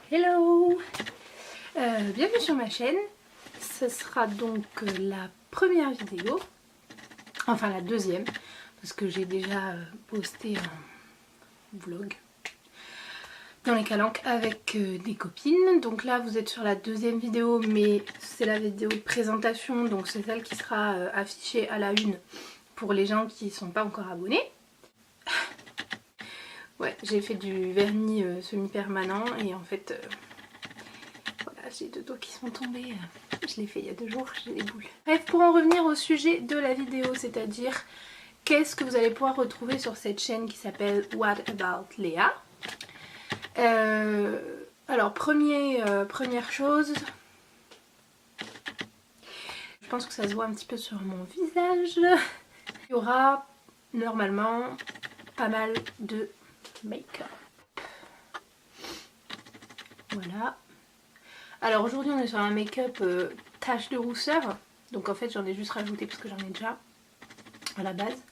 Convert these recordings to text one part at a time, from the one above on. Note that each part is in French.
Hello, bienvenue sur ma chaîne. Ce sera donc la première vidéo, enfin la deuxième, parce que j'ai déjà posté un vlog dans les calanques avec des copines. Donc là vous êtes sur la deuxième vidéo, mais c'est la vidéo de présentation, donc c'est celle qui sera affichée à la une pour les gens qui ne sont pas encore abonnés. Ouais, j'ai fait du vernis semi-permanent et en fait, voilà, j'ai deux doigts qui sont tombés. Je l'ai fait il y a 2 jours, j'ai des boules. Bref, pour en revenir au sujet de la vidéo, c'est-à-dire qu'est-ce que vous allez pouvoir retrouver sur cette chaîne qui s'appelle What About Léa. Alors, première chose, je pense que ça se voit un petit peu sur mon visage. Il y aura normalement pas mal de make-up. Voilà. Alors aujourd'hui on est sur un make-up tache de rousseur. Donc en fait j'en ai juste rajouté parce que j'en ai déjà à la base.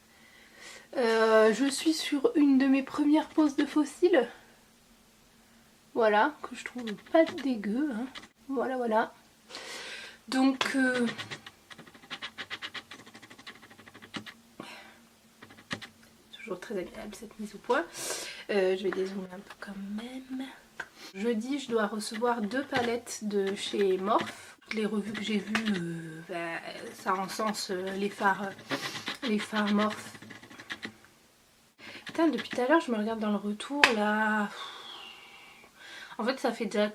Je suis sur une de mes premières poses de faux cils. Voilà, que je trouve pas dégueu. Hein. Voilà, voilà. Donc... toujours très agréable cette mise au point. Je vais dézoomer un peu quand même. Jeudi, je dois recevoir 2 palettes de chez Morphe. Les revues que j'ai vues, ça encense les fards Morphe. Putain, depuis tout à l'heure, je me regarde dans le retour là. En fait, ça fait déjà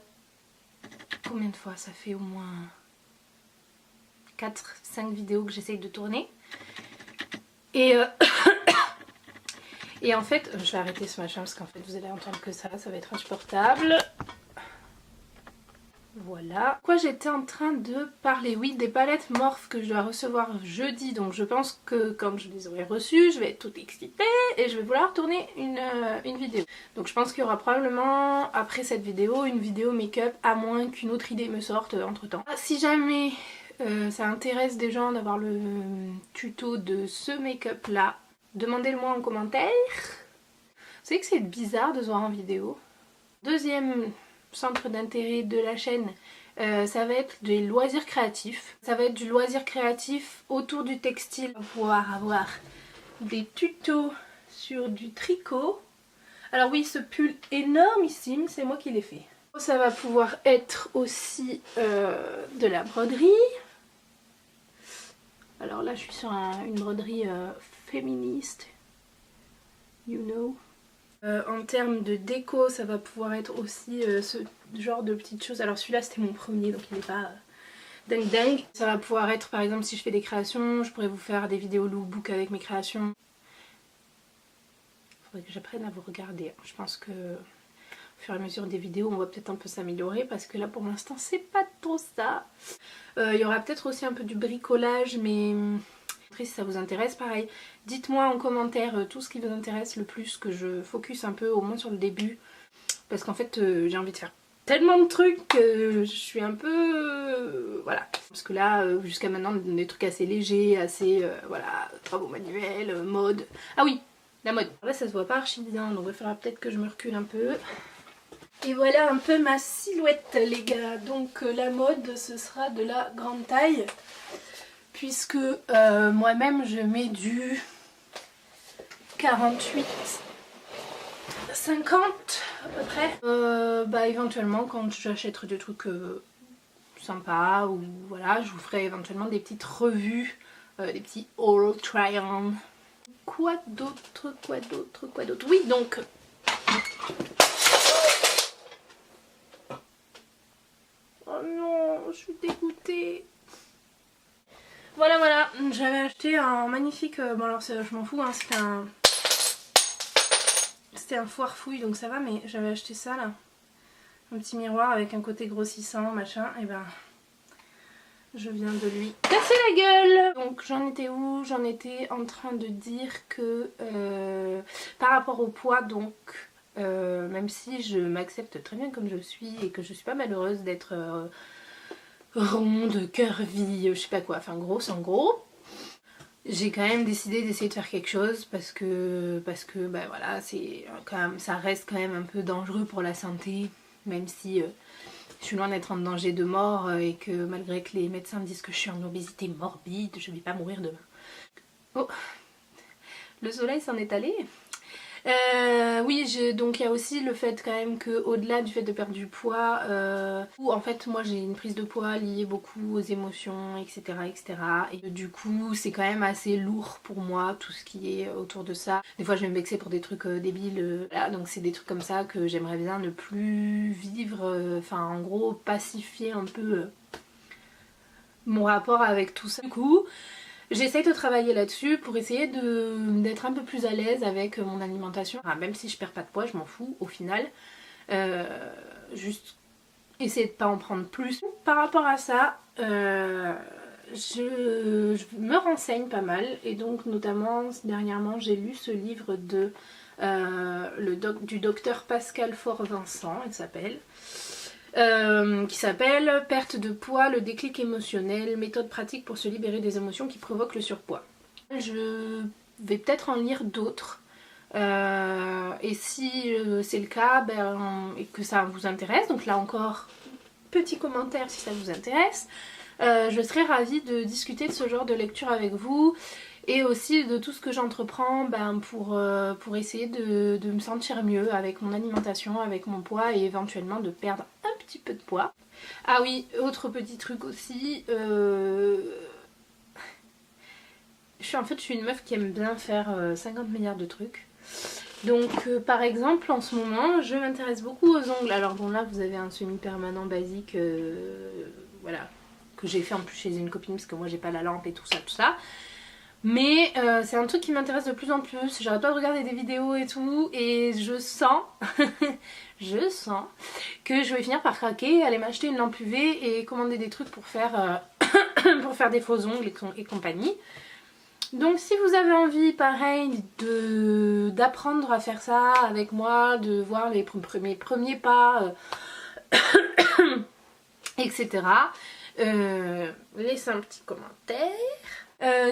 combien de fois? Ça fait au moins 4-5 vidéos que j'essaye de tourner. Et et en fait, je vais arrêter ce machin parce qu'en fait vous allez entendre que ça va être insupportable. Voilà. Pourquoi j'étais en train de parler? Oui, des palettes Morphe que je dois recevoir jeudi. Donc je pense que quand je les aurai reçues, je vais être toute excitée et je vais vouloir tourner une vidéo. Donc je pense qu'il y aura probablement après cette vidéo une vidéo make-up, à moins qu'une autre idée me sorte entre temps. Si jamais ça intéresse des gens d'avoir le tuto de ce make-up là, demandez-le-moi en commentaire. Vous savez que c'est bizarre de se voir en vidéo. Deuxième centre d'intérêt de la chaîne, ça va être des loisirs créatifs. Ça va être du loisir créatif autour du textile. On va pouvoir avoir des tutos sur du tricot. Alors oui, ce pull énormissime, c'est moi qui l'ai fait. Ça va pouvoir être aussi de la broderie. Alors là, je suis sur une broderie féministe, you know. En termes de déco, ça va pouvoir être aussi ce genre de petites choses. Alors celui-là, c'était mon premier, donc il n'est pas dingue dingue. Ça va pouvoir être, par exemple, si je fais des créations, je pourrais vous faire des vidéos lookbook avec mes créations. Il faudrait que j'apprenne à vous regarder. Je pense que au fur et à mesure des vidéos, on va peut-être un peu s'améliorer parce que là, pour l'instant, c'est pas trop ça. Il y aura peut-être aussi un peu du bricolage, mais... Après, si ça vous intéresse, pareil, dites-moi en commentaire tout ce qui vous intéresse le plus, que je focus un peu, au moins sur le début. Parce qu'en fait, j'ai envie de faire tellement de trucs que je suis un peu... voilà. Parce que là, jusqu'à maintenant, des trucs assez légers, assez... voilà, travaux manuels, mode... Ah oui, la mode. Là, ça se voit pas archi bien, donc il va falloir peut-être que je me recule un peu. Et voilà un peu ma silhouette, les gars. Donc la mode, ce sera de la grande taille. Puisque moi-même je mets du 48, 50 à peu près. Bah éventuellement quand j'achèterai des trucs sympas, ou voilà, je vous ferai éventuellement des petites revues, des petits haul try-on. Quoi d'autre? Oui, donc... Oh non, je suis dégoûtée. Voilà, j'avais acheté un magnifique, bon alors je m'en fous, hein, c'était un foire-fouille donc ça va, mais j'avais acheté ça là, un petit miroir avec un côté grossissant, machin, et ben je viens de lui casser la gueule. Donc j'en étais où? J'en étais en train de dire que par rapport au poids, donc même si je m'accepte très bien comme je suis et que je suis pas malheureuse d'être... ronde, curvy, je sais pas quoi, enfin grosse en gros. J'ai quand même décidé d'essayer de faire quelque chose parce que bah voilà, c'est quand même, ça reste quand même un peu dangereux pour la santé même si je suis loin d'être en danger de mort et que malgré que les médecins me disent que je suis en obésité morbide, je vais pas mourir demain. Oh, le soleil s'en est allé. Oui, donc il y a aussi le fait quand même que au-delà du fait de perdre du poids, où en fait moi j'ai une prise de poids liée beaucoup aux émotions, etc. etc. Et du coup c'est quand même assez lourd pour moi tout ce qui est autour de ça. Des fois je vais me vexer pour des trucs débiles, voilà, donc c'est des trucs comme ça que j'aimerais bien ne plus vivre, enfin en gros pacifier un peu mon rapport avec tout ça. Du coup j'essaye de travailler là-dessus pour essayer d'être un peu plus à l'aise avec mon alimentation. Enfin, même si je perds pas de poids, je m'en fous au final. Juste essayer de pas en prendre plus. Par rapport à ça, je me renseigne pas mal. Et donc notamment dernièrement j'ai lu ce livre du docteur Pascal Faure-Vincent, il s'appelle. Qui s'appelle Perte de poids, le déclic émotionnel, méthode pratique pour se libérer des émotions qui provoquent le surpoids. Je vais peut-être en lire d'autres. Et si c'est le cas et que ça vous intéresse, donc là encore, petit commentaire si ça vous intéresse, je serais ravie de discuter de ce genre de lecture avec vous. Et aussi de tout ce que j'entreprends pour essayer de me sentir mieux avec mon alimentation, avec mon poids et éventuellement de perdre un petit peu de poids. Ah oui, autre petit truc aussi, je suis une meuf qui aime bien faire 50 milliards de trucs. Donc par exemple en ce moment je m'intéresse beaucoup aux ongles. Alors bon là vous avez un semi-permanent basique, voilà, que j'ai fait en plus chez une copine parce que moi j'ai pas la lampe et tout ça. Mais c'est un truc qui m'intéresse de plus en plus, j'arrête pas de regarder des vidéos et tout, et je sens, que je vais finir par craquer, aller m'acheter une lampe UV et commander des trucs pour faire, pour faire des faux ongles et compagnie. Donc si vous avez envie, pareil, d'apprendre à faire ça avec moi, de voir mes premiers pas, etc., laissez un petit commentaire.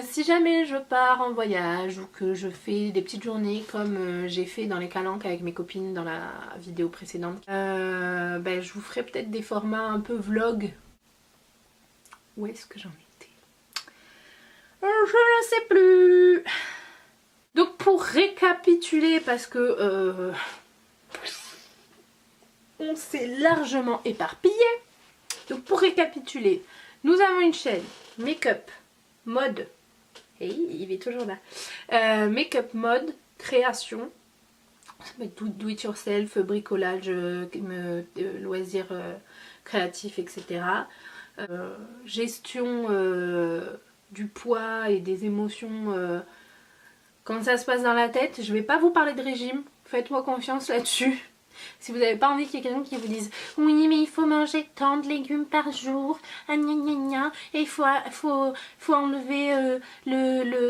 Si jamais je pars en voyage ou que je fais des petites journées comme j'ai fait dans les calanques avec mes copines dans la vidéo précédente, je vous ferai peut-être des formats un peu vlog. Où est-ce que j'en étais? Je ne sais plus. Donc pour récapituler, parce que on s'est largement éparpillé. Donc pour récapituler, nous avons une chaîne make-up, mode, et il est toujours là, make-up, mode, création, do it yourself, bricolage, loisirs créatifs, etc. Gestion du poids et des émotions quand ça se passe dans la tête. Je vais pas vous parler de régime, faites-moi confiance là-dessus. Si vous n'avez pas envie qu'il y ait quelqu'un qui vous dise oui mais il faut manger tant de légumes par jour, et il faut enlever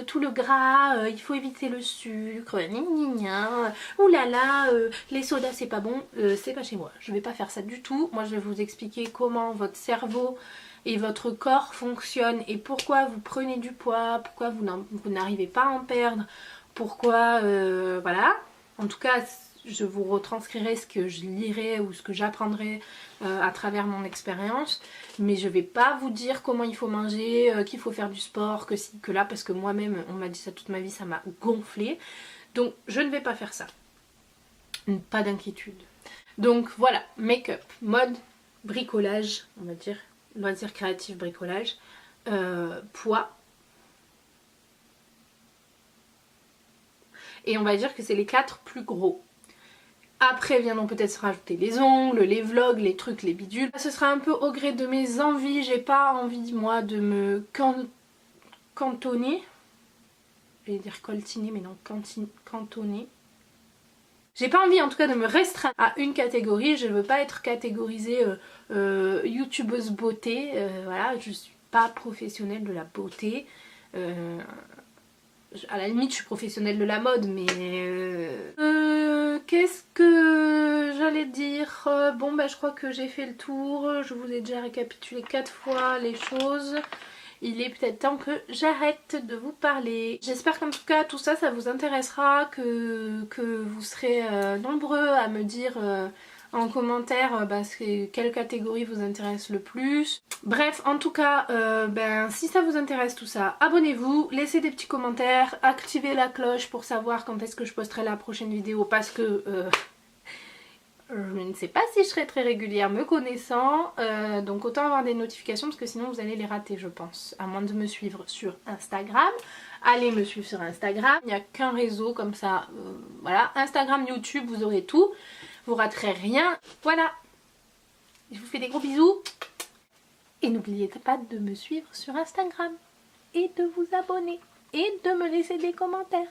tout le gras, il faut éviter le sucre, oulala, les sodas c'est pas bon, c'est pas chez moi. Je vais pas faire ça du tout. Moi je vais vous expliquer comment votre cerveau et votre corps fonctionnent et pourquoi vous prenez du poids, pourquoi vous n'arrivez pas à en perdre, pourquoi voilà. En tout cas je vous retranscrirai ce que je lirai ou ce que j'apprendrai à travers mon expérience, mais je vais pas vous dire comment il faut manger, qu'il faut faire du sport, que ci, que là, parce que moi-même on m'a dit ça toute ma vie, ça m'a gonflé, donc je ne vais pas faire ça. Pas d'inquiétude. Donc voilà, make-up, mode, bricolage, on va dire, loisirs créatifs, bricolage, poids. Et on va dire que c'est les 4 plus gros. Après viendront peut-être se rajouter les ongles, les vlogs, les trucs, les bidules. Ce sera un peu au gré de mes envies. J'ai pas envie moi de me cantonner. Je vais dire coltiner mais non, cantonner. J'ai pas envie en tout cas de me restreindre à une catégorie. Je veux pas être catégorisée youtubeuse beauté. Voilà, je suis pas professionnelle de la beauté. À la limite je suis professionnelle de la mode mais qu'est-ce que j'allais dire, bon je crois que j'ai fait le tour, je vous ai déjà récapitulé 4 fois les choses. Il est peut-être temps que j'arrête de vous parler. J'espère qu'en tout cas tout ça, ça vous intéressera, que vous serez nombreux à me dire en commentaire quelle catégorie vous intéresse le plus. Bref, en tout cas, si ça vous intéresse tout ça, abonnez-vous, laissez des petits commentaires, activez la cloche pour savoir quand est-ce que je posterai la prochaine vidéo parce que je ne sais pas si je serai très régulière me connaissant, donc autant avoir des notifications parce que sinon vous allez les rater je pense, à moins de me suivre sur Instagram. Allez me suivre sur Instagram, il n'y a qu'un réseau comme ça, voilà, Instagram, YouTube, vous aurez tout, vous raterez rien, voilà. Je vous fais des gros bisous et n'oubliez pas de me suivre sur Instagram et de vous abonner et de me laisser des commentaires.